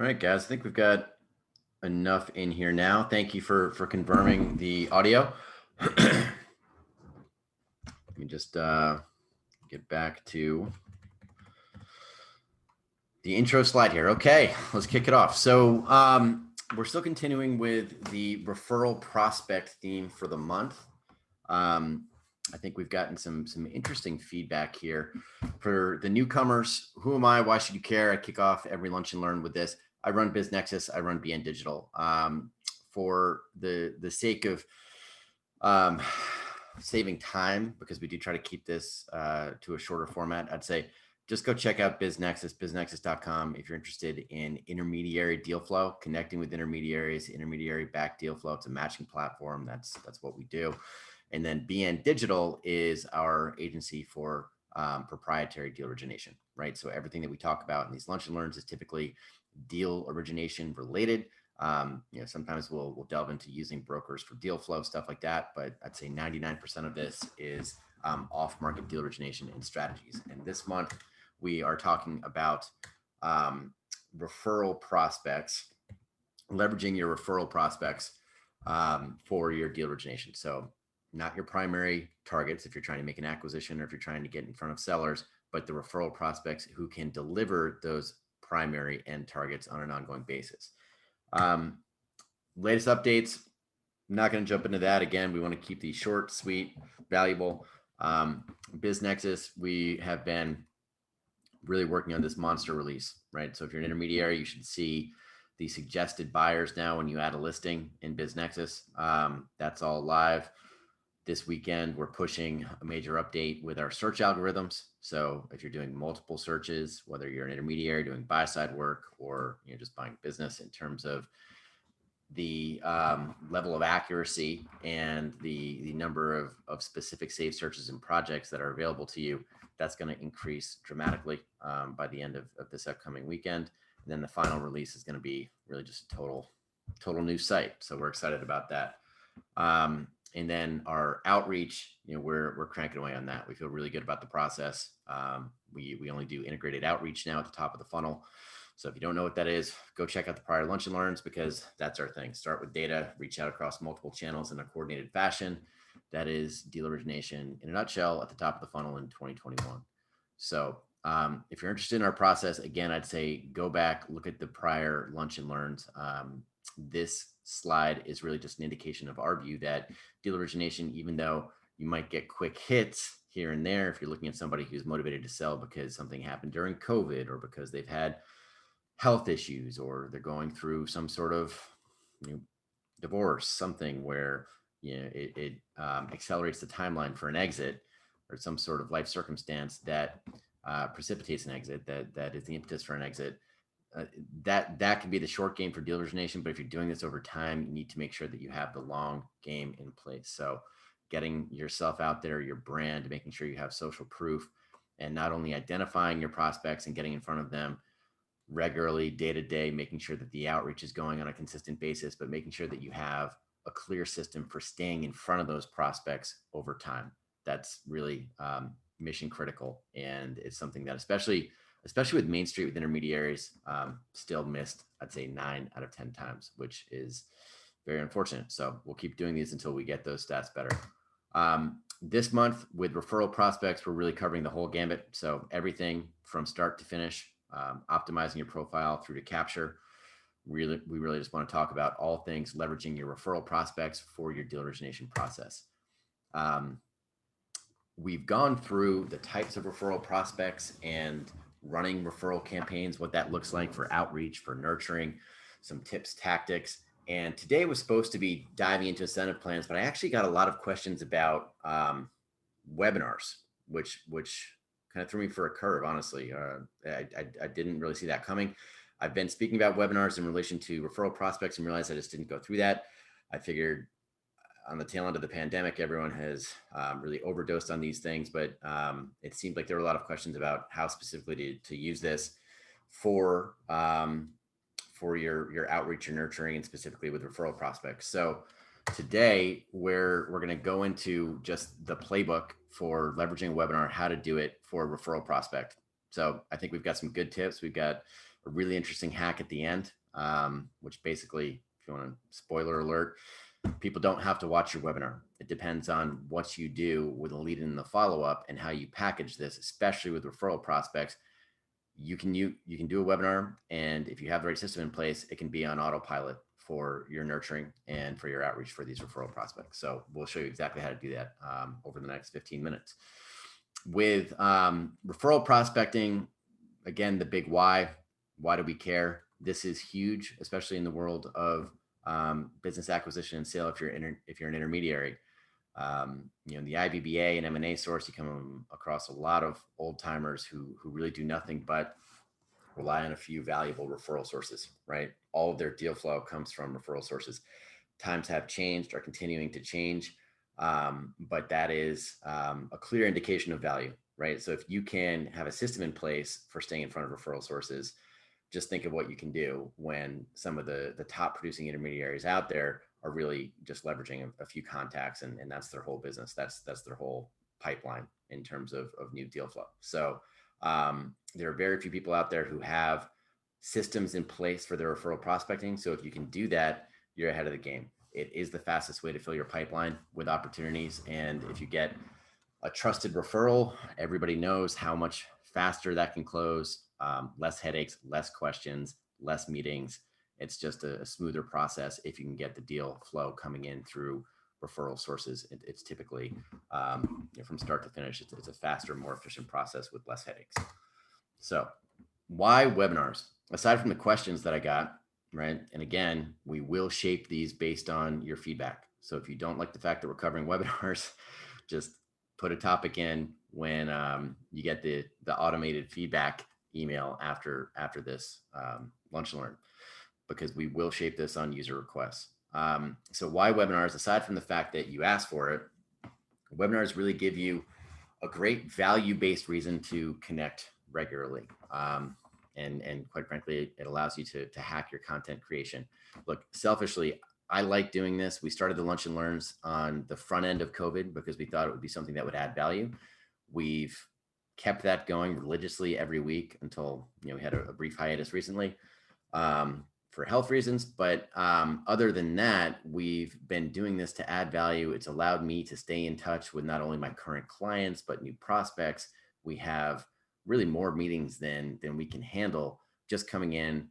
All right, guys, I think we've got enough in here now. Thank you for confirming the audio. Let me just get back to the intro slide here. Okay, let's kick it off. So we're still continuing with the referral prospect theme for the month. I think we've gotten some interesting feedback here. For the newcomers, who am I? Why should you care? I kick off every lunch and learn with this. I run BizNexus. I run BN.Digital. For the sake of saving time, because we do try to keep this to a shorter format, I'd say just go check out BizNexus, biznexus.com. If you're interested in intermediary deal flow, connecting with intermediaries, intermediary backed deal flow, it's a matching platform. That's what we do. And then BN.Digital is our agency for proprietary deal origination, right? So everything that we talk about in these lunch and learns is typically deal origination related. Sometimes we'll delve into using brokers for deal flow, stuff like that. But I'd say 99% of this is off-market deal origination and strategies. And this month we are talking about referral prospects, leveraging your referral prospects for your deal origination. So not your primary targets if you're trying to make an acquisition or if you're trying to get in front of sellers, but the referral prospects who can deliver those primary end targets on an ongoing basis. Latest updates, I'm not going to jump into that. Again, we want to keep these short, sweet, valuable. BizNexus, we have been really working on this monster release, right? So if you're an intermediary, you should see the suggested buyers now when you add a listing in BizNexus. That's all live. This weekend, we're pushing a major update with our search algorithms. So if you're doing multiple searches, whether you're an intermediary doing buy-side work or just buying business, in terms of the level of accuracy and the number of specific saved searches and projects that are available to you, that's going to increase dramatically by the end of this upcoming weekend. And then the final release is going to be really just a total new site. So we're excited about that. And then our outreach, we're cranking away on that. We feel really good about the process. We only do integrated outreach now at the top of the funnel. So if you don't know what that is, go check out the prior lunch and learns, because that's our thing. Start with data, reach out across multiple channels in a coordinated fashion. That is deal origination in a nutshell at the top of the funnel in 2021. So if you're interested in our process, again, I'd say go back, look at the prior lunch and learns. This slide is really just an indication of our view that deal origination, even though you might get quick hits here and there, if you're looking at somebody who's motivated to sell because something happened during COVID or because they've had health issues or they're going through some sort of divorce, something where it accelerates the timeline for an exit, or some sort of life circumstance that precipitates an exit, that is the impetus for an exit. That can be the short game for deal origination, but if you're doing this over time, you need to make sure that you have the long game in place. So getting yourself out there, your brand, making sure you have social proof, and not only identifying your prospects and getting in front of them regularly, day to day, making sure that the outreach is going on a consistent basis, but making sure that you have a clear system for staying in front of those prospects over time. That's really mission critical, and it's something that especially with Main Street, with intermediaries, still missed, I'd say 9 out of 10 times, which is very unfortunate. So we'll keep doing these until we get those stats better. This month with referral prospects, we're really covering the whole gambit. So everything from start to finish, optimizing your profile through to capture. We really just want to talk about all things leveraging your referral prospects for your deal origination process. We've gone through the types of referral prospects and running referral campaigns, what that looks like for outreach, for nurturing, some tips, tactics. And today was supposed to be diving into incentive plans, but I actually got a lot of questions about webinars, which kind of threw me for a curve, honestly. I didn't really see that coming. I've been speaking about webinars in relation to referral prospects and realized I just didn't go through that. I figured on the tail end of the pandemic, everyone has really overdosed on these things, but it seemed like there were a lot of questions about how specifically to use this for your outreach and nurturing, and specifically with referral prospects. So today we're going to go into just the playbook for leveraging a webinar, how to do it for a referral prospect. So I think we've got some good tips. We've got a really interesting hack at the end, which basically, if you want to spoiler alert, people don't have to watch your webinar. It depends on what you do with a lead in the follow-up and how you package this, especially with referral prospects. You can do a webinar, and if you have the right system in place, it can be on autopilot for your nurturing and for your outreach for these referral prospects. So we'll show you exactly how to do that over the next 15 minutes. With referral prospecting, again, the big why do we care? This is huge, especially in the world of business acquisition and sale. If you're an intermediary, you know, the IBBA and M&A source, you come across a lot of old timers who really do nothing but rely on a few valuable referral sources, right? All of their deal flow comes from referral sources. Times have changed, are continuing to change, but that is a clear indication of value, right? So if you can have a system in place for staying in front of referral sources, just think of what you can do when some of the top producing intermediaries out there are really just leveraging a few contacts, and that's their whole business. That's their whole pipeline in terms of new deal flow. So there are very few people out there who have systems in place for their referral prospecting. So if you can do that, you're ahead of the game. It is the fastest way to fill your pipeline with opportunities. And if you get a trusted referral, everybody knows how much faster that can close, less headaches, less questions, less meetings. It's just a smoother process if you can get the deal flow coming in through referral sources. It's typically from start to finish, it's a faster, more efficient process with less headaches. So why webinars? Aside from the questions that I got, right? And again, we will shape these based on your feedback. So if you don't like the fact that we're covering webinars, just put a topic in when you get the automated feedback email after this lunch and learn, because we will shape this on user requests. So why webinars? Aside from the fact that you asked for it, webinars really give you a great value-based reason to connect regularly. And quite frankly, it allows you to hack your content creation. Look, selfishly, I like doing this. We started the lunch and learns on the front end of COVID because we thought it would be something that would add value. We've kept that going religiously every week until we had a brief hiatus recently for health reasons. But other than that, we've been doing this to add value. It's allowed me to stay in touch with not only my current clients, but new prospects. We have really more meetings than we can handle just coming in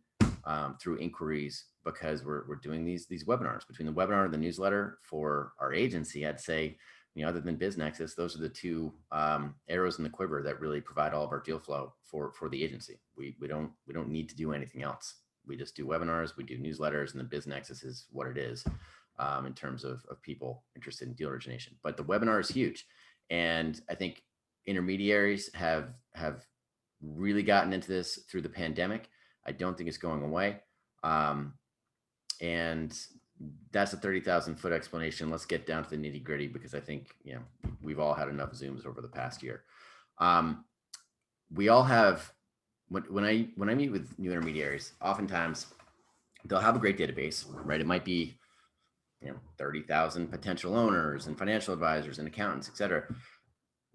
through inquiries, because we're doing these webinars. Between the webinar and the newsletter for our agency, I'd say, other than BizNexus, those are the two arrows in the quiver that really provide all of our deal flow for the agency. We don't need to do anything else. We just do webinars, we do newsletters, and the BizNexus is what it is in terms of people interested in deal origination. But the webinar is huge, and I think intermediaries have really gotten into this through the pandemic. I don't think it's going away. And that's a 30,000 foot explanation. Let's get down to the nitty gritty, because I think, we've all had enough Zooms over the past year. We all have, when I meet with new intermediaries, oftentimes they'll have a great database, right? It might be, 30,000 potential owners and financial advisors and accountants, et cetera.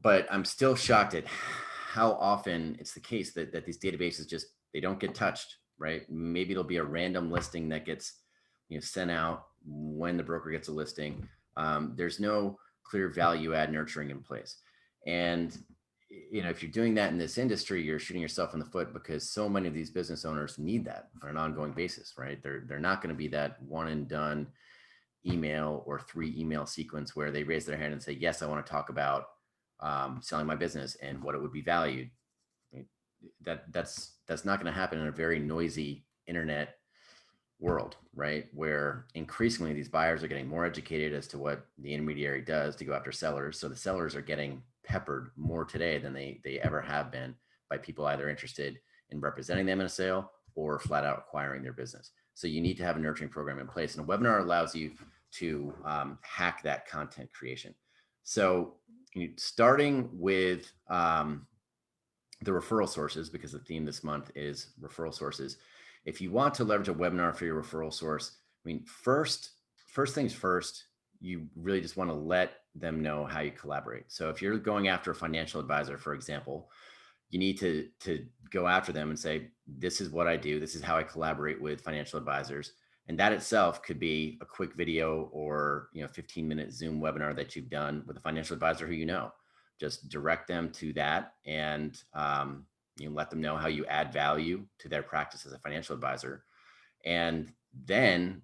But I'm still shocked at how often it's the case that these databases they don't get touched, right? Maybe it'll be a random listing that gets sent out when the broker gets a listing. There's no clear value add nurturing in place. And if you're doing that in this industry, you're shooting yourself in the foot, because so many of these business owners need that on an ongoing basis, right? They're not going to be that one and done email or 3 email sequence where they raise their hand and say, yes, I want to talk about selling my business and what it would be valued. That's not going to happen in a very noisy internet world, right? Where increasingly these buyers are getting more educated as to what the intermediary does to go after sellers. So the sellers are getting peppered more today than they ever have been by people either interested in representing them in a sale or flat out acquiring their business. So you need to have a nurturing program in place, and a webinar allows you to hack that content creation. So starting with the referral sources, because the theme this month is referral sources. If you want to leverage a webinar for your referral source, first things first, you really just want to let them know how you collaborate. So if you're going after a financial advisor, for example, you need to go after them and say, this is what I do. This is how I collaborate with financial advisors. And that itself could be a quick video or 15-minute Zoom webinar that you've done with a financial advisor who you know. Just direct them to that, and you let them know how you add value to their practice as a financial advisor. And then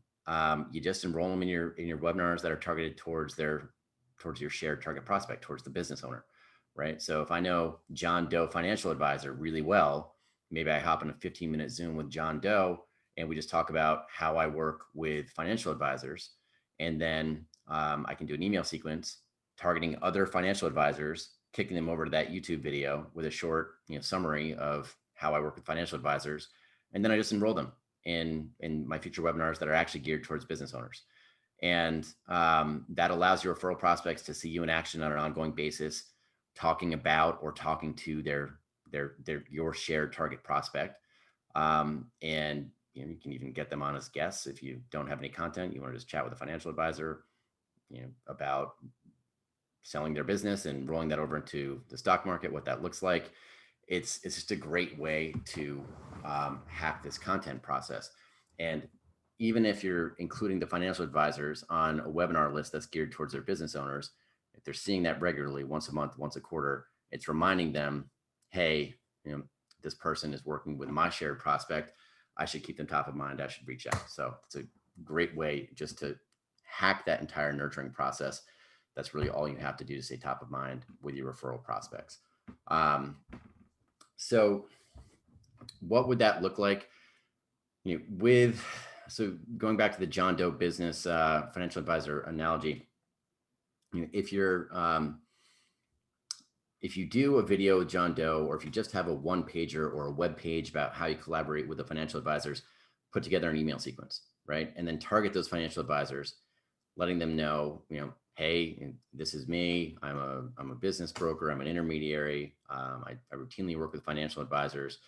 you just enroll them in your webinars that are targeted towards your shared target prospect, towards the business owner, right? So if I know John Doe financial advisor really well, maybe I hop in a 15-minute Zoom with John Doe and we just talk about how I work with financial advisors. And then I can do an email sequence targeting other financial advisors, kicking them over to that YouTube video with a short summary of how I work with financial advisors. And then I just enroll them in my future webinars that are actually geared towards business owners. And that allows your referral prospects to see you in action on an ongoing basis, talking about or talking to your shared target prospect. And you can even get them on as guests if you don't have any content. You want to just chat with a financial advisor, about selling their business and rolling that over into the stock market, what that looks like. It's just a great way to hack this content process. And even if you're including the financial advisors on a webinar list that's geared towards their business owners, if they're seeing that regularly, once a month, once a quarter, it's reminding them, hey, this person is working with my shared prospect. I should keep them top of mind. I should reach out. So it's a great way just to hack that entire nurturing process. That's really all you have to do to stay top of mind with your referral prospects. So what would that look like? So going back to the John Doe business financial advisor analogy, if you do a video with John Doe, or if you just have a one pager or a web page about how you collaborate with the financial advisors, put together an email sequence, right? And then target those financial advisors, letting them know, hey, this is me. I'm a business broker. I'm an intermediary. I routinely work with financial advisors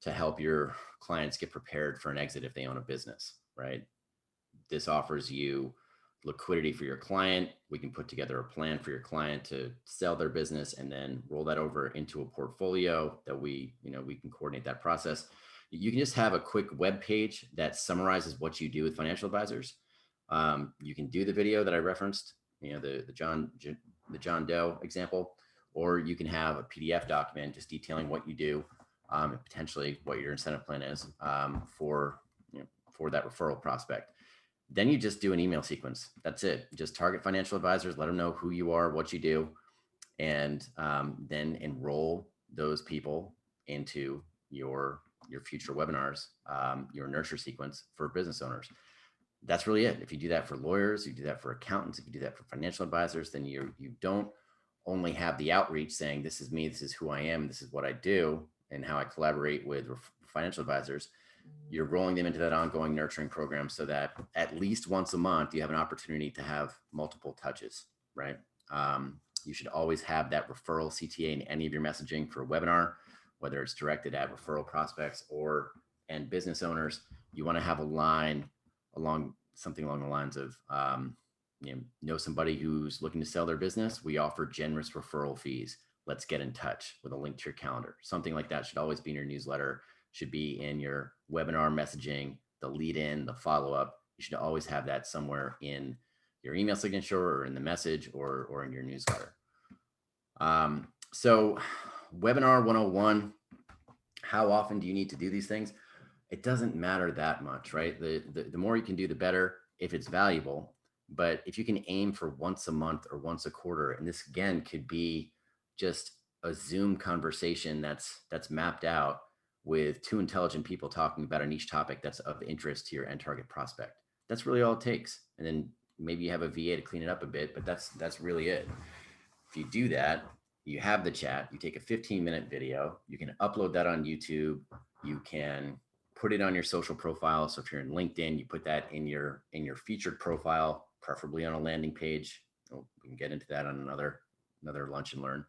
to help your clients get prepared for an exit if they own a business, right? This offers you liquidity for your client. We can put together a plan for your client to sell their business and then roll that over into a portfolio that we can coordinate that process. You can just have a quick web page that summarizes what you do with financial advisors. You can do the video that I referenced, the John Doe example, or you can have a PDF document just detailing what you do, and potentially what your incentive plan is for that referral prospect. Then you just do an email sequence. That's it. Just target financial advisors, let them know who you are, what you do, and then enroll those people into your future webinars, your nurture sequence for business owners. That's really it. If you do that for lawyers, you do that for accountants, if you do that for financial advisors, then you don't only have the outreach saying, this is me, this is who I am, this is what I do, and how I collaborate with financial advisors. You're rolling them into that ongoing nurturing program so that at least once a month, you have an opportunity to have multiple touches, right? You should always have that referral CTA in any of your messaging for a webinar, whether it's directed at referral prospects and business owners. You want to have a line something along the lines of, know somebody who's looking to sell their business. We offer generous referral fees. Let's get in touch, with a link to your calendar. Something like that should always be in your newsletter, should be in your webinar messaging, the lead in, the follow-up. You should always have that somewhere in your email signature or in the message or in your newsletter. So webinar 101, how often do you need to do these things? It doesn't matter that much, right? The more you can do, the better if it's valuable. But if you can aim for once a month or once a quarter, and this again could be just a Zoom conversation that's mapped out with two intelligent people talking about a niche topic that's of interest to your end target prospect. That's really all it takes. And then maybe you have a VA to clean it up a bit, but that's really it. If you do that, you have the chat, you take a 15-minute video, you can upload that on YouTube, you can put it on your social profile. So if you're in LinkedIn, you put that in your featured profile, preferably on a landing page. We can get into that on another lunch and learn.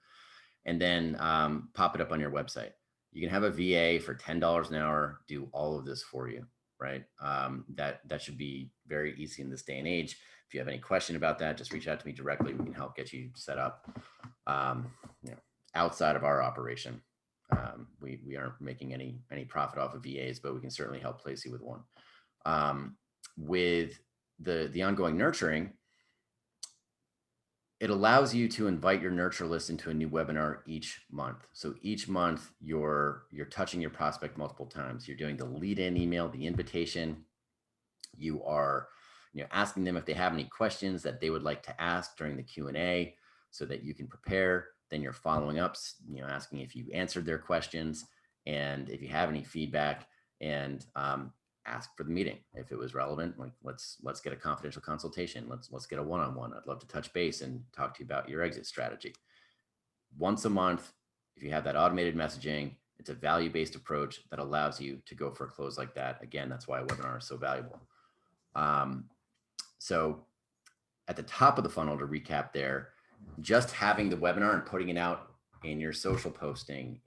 And then pop it up on your website. You can have a VA for $10 an hour do all of this for you, right? That should be very easy in this day and age. If you have any question about that, just reach out to me directly. We can help get you set up outside of our operation. We aren't making any profit off of VAs, but we can certainly help place you with one. With the ongoing nurturing, it allows you to invite your nurture list into a new webinar each month. So each month you're touching your prospect multiple times. You're doing the lead-in email, the invitation. You are asking them if they have any questions that they would like to ask during the Q&A so that you can prepare. Then you're following up, asking if you answered their questions and if you have any feedback, and ask for the meeting if it was relevant. Like let's get a confidential consultation. Let's get a one-on-one. I'd love to touch base and talk to you about your exit strategy. Once a month, if you have that automated messaging, it's a value-based approach that allows you to go for a close like that. Again, that's why a webinar is so valuable. So at the top of the funnel, to recap there, just having the webinar and putting it out in your social posting,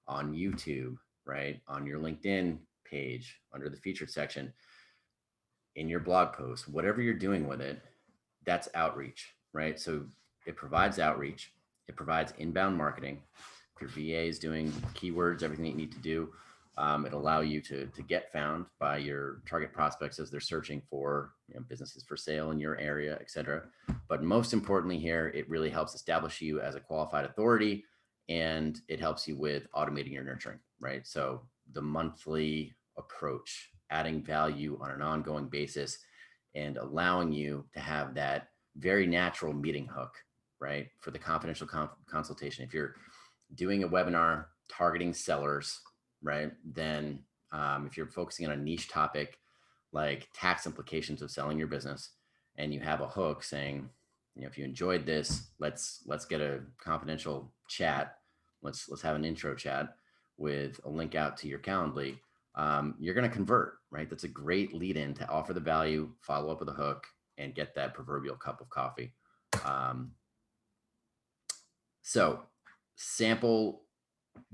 on YouTube, right, on your LinkedIn page, under the featured section, in your blog post, whatever you're doing with it, that's outreach, right? So it provides outreach. It provides inbound marketing. If your VA is doing keywords, everything that you need to do, it'll allow you to get found by your target prospects as they're searching for businesses for sale in your area, et cetera. But most importantly here, it really helps establish you as a qualified authority, and it helps you with automating your nurturing, right? So the monthly approach, adding value on an ongoing basis, and allowing you to have that very natural meeting hook, right? For the confidential consultation. If you're doing a webinar targeting sellers, right, then if you're focusing on a niche topic like tax implications of selling your business, and you have a hook saying, if you enjoyed this, let's get a confidential chat. Let's have an intro chat with a link out to your Calendly. You're going to convert, right? That's a great lead in to offer the value, follow up with a hook, and get that proverbial cup of coffee. So sample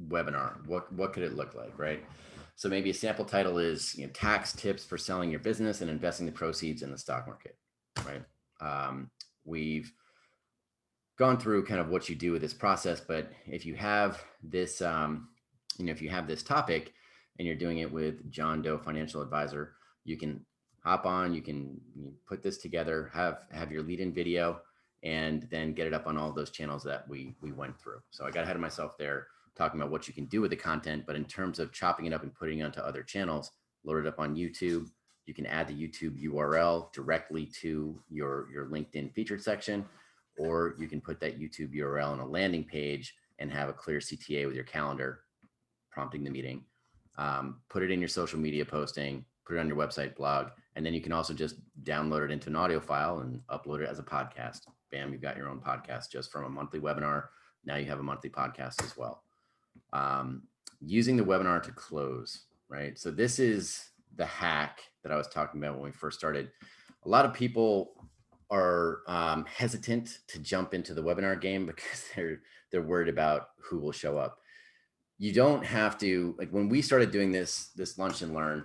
webinar, what could it look like, right? So maybe a sample title is tax tips for selling your business and investing the proceeds in the stock market, right? We've gone through kind of what you do with this process, but if you have this, if you have this topic and you're doing it with John Doe Financial Advisor, you can hop on, you can put this together, have your lead-in video, and then get it up on all of those channels that we went through. So I got ahead of myself there talking about what you can do with the content, but in terms of chopping it up and putting it onto other channels, load it up on YouTube. You can add the YouTube URL directly to your LinkedIn featured section, or you can put that YouTube URL on a landing page and have a clear CTA with your calendar prompting the meeting. Put it in your social media posting, put it on your website, blog, and then you can also just download it into an audio file and upload it as a podcast. Bam, you've got your own podcast just from a monthly webinar. Now you have a monthly podcast as well. Using the webinar to close, right? So this is the hack that I was talking about when we first started. A lot of people are hesitant to jump into the webinar game because they're worried about who will show up. You don't have to, like when we started doing this lunch and learn,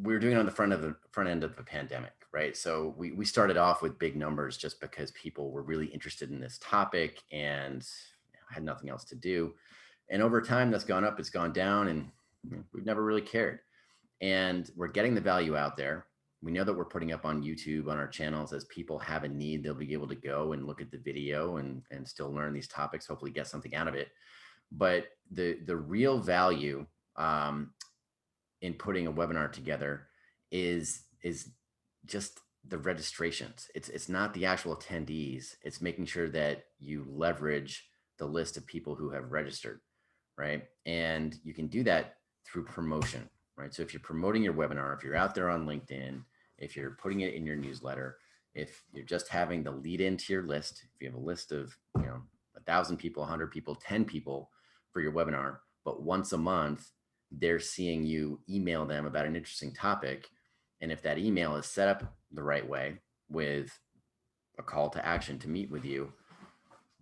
we were doing it on the front end of the pandemic, right? So we started off with big numbers just because people were really interested in this topic and had nothing else to do. And over time that's gone up, it's gone down, and we've never really cared. And we're getting the value out there. We know that we're putting up on YouTube on our channels. As people have a need, they'll be able to go and look at the video and still learn these topics, hopefully get something out of it. But the real value in putting a webinar together is just the registrations. It's not the actual attendees. It's making sure that you leverage the list of people who have registered, right? And you can do that through promotion, right? So if you're promoting your webinar, if you're out there on LinkedIn, if you're putting it in your newsletter, if you're just having the lead into your list, if you have a list of 1,000 people, 100 people, 10 people for your webinar, but once a month they're seeing you email them about an interesting topic, and if that email is set up the right way with a call to action to meet with you,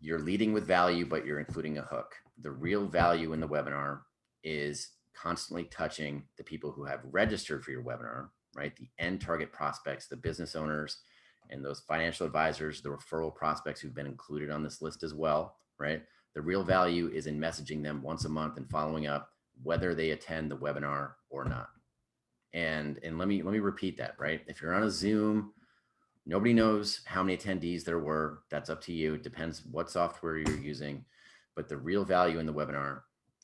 you're leading with value, but you're including a hook. The real value in the webinar is constantly touching the people who have registered for your webinar, right? The end target prospects, the business owners, and those financial advisors, the referral prospects who've been included on this list as well, right? The real value is in messaging them once a month and following up, whether they attend the webinar or not. And let me repeat that, right? If you're on a Zoom, nobody knows how many attendees there were. That's up to you. It depends what software you're using. But the real value in the webinar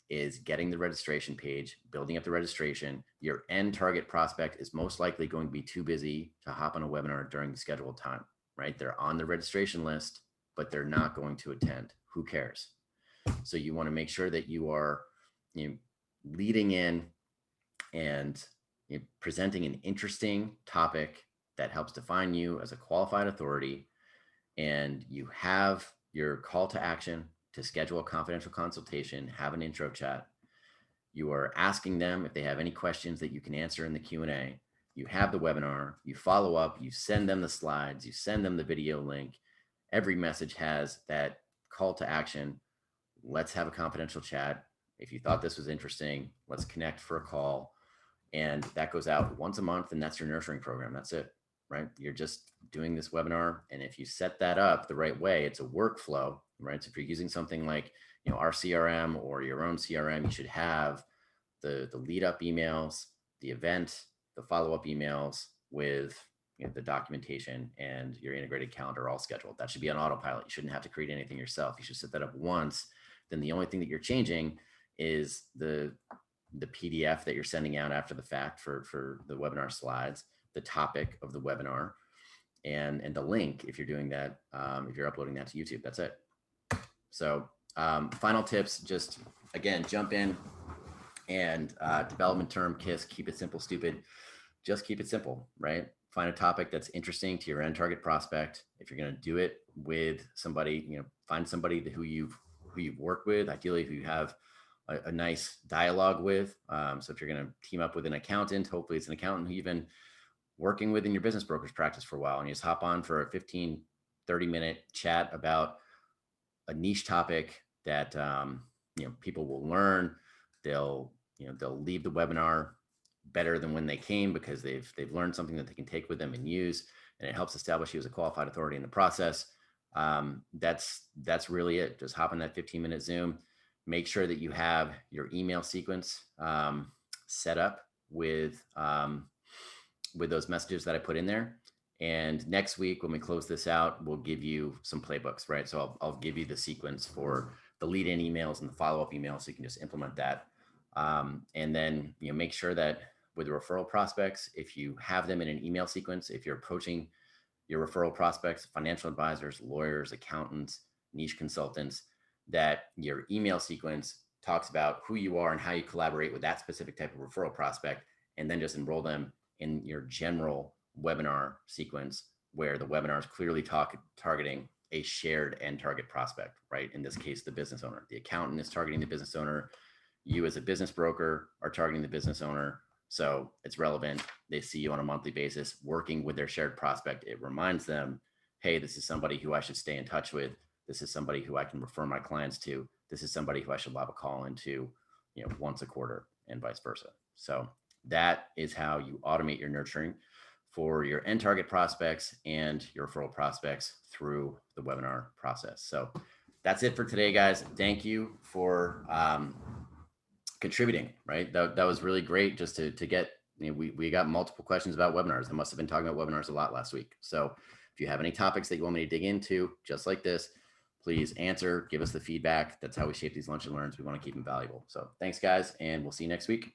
is getting the registration page, building up the registration. Your end target prospect is most likely going to be too busy to hop on a webinar during the scheduled time, right? They're on the registration list, but they're not going to attend. Who cares? So you want to make sure that you are, leading in and presenting an interesting topic that helps define you as a qualified authority, and you have your call to action to schedule a confidential consultation, have an intro chat. You are asking them if they have any questions that you can answer in the Q&A. You have the webinar, you follow up, you send them the slides, you send them the video link. Every message has that call to action. Let's have a confidential chat. If you thought this was interesting, let's connect for a call. And that goes out once a month, and that's your nurturing program. That's it, right? You're just doing this webinar. And if you set that up the right way, it's a workflow, right? So if you're using something like, our CRM or your own CRM, you should have the lead up emails, the event, the follow-up emails with the documentation and your integrated calendar all scheduled. That should be on autopilot. You shouldn't have to create anything yourself. You should set that up once. Then the only thing that you're changing is the PDF that you're sending out after the fact for the webinar slides, the topic of the webinar, and the link if you're doing that, if you're uploading that to YouTube. That's it. So final tips, just again, jump in and development term KISS, keep it simple, stupid. Just keep it simple, right? Find a topic that's interesting to your end target prospect. If you're going to do it with somebody, find somebody who you've worked with, ideally who you have a nice dialogue with. So if you're going to team up with an accountant, hopefully it's an accountant who you've been working with in your business brokerage practice for a while, and you just hop on for a 15, 30-minute chat about a niche topic that people will learn. They'll leave the webinar better than when they came because they've learned something that they can take with them and use, and it helps establish you as a qualified authority in the process. That's really it. Just hop on that 15-minute Zoom. Make sure that you have your email sequence set up with those messages that I put in there. And next week, when we close this out, we'll give you some playbooks, right? So I'll give you the sequence for the lead-in emails and the follow-up emails, so you can just implement that. And then make sure that with the referral prospects, if you have them in an email sequence, if you're approaching your referral prospects, financial advisors, lawyers, accountants, niche consultants, that your email sequence talks about who you are and how you collaborate with that specific type of referral prospect, and then just enroll them in your general webinar sequence where the webinar is clearly targeting a shared end target prospect, right? In this case, the business owner. The accountant is targeting the business owner. You as a business broker are targeting the business owner. So it's relevant. They see you on a monthly basis working with their shared prospect. It reminds them, hey, this is somebody who I should stay in touch with. This is somebody who I can refer my clients to. This is somebody who I should lob a call into, once a quarter, and vice versa. So that is how you automate your nurturing for your end target prospects and your referral prospects through the webinar process. So that's it for today, guys. Thank you for contributing, right? That was really great just to get, we got multiple questions about webinars. I must have been talking about webinars a lot last week. So if you have any topics that you want me to dig into, just like this, please answer, give us the feedback. That's how we shape these lunch and learns. We want to keep them valuable. So thanks, guys, and we'll see you next week.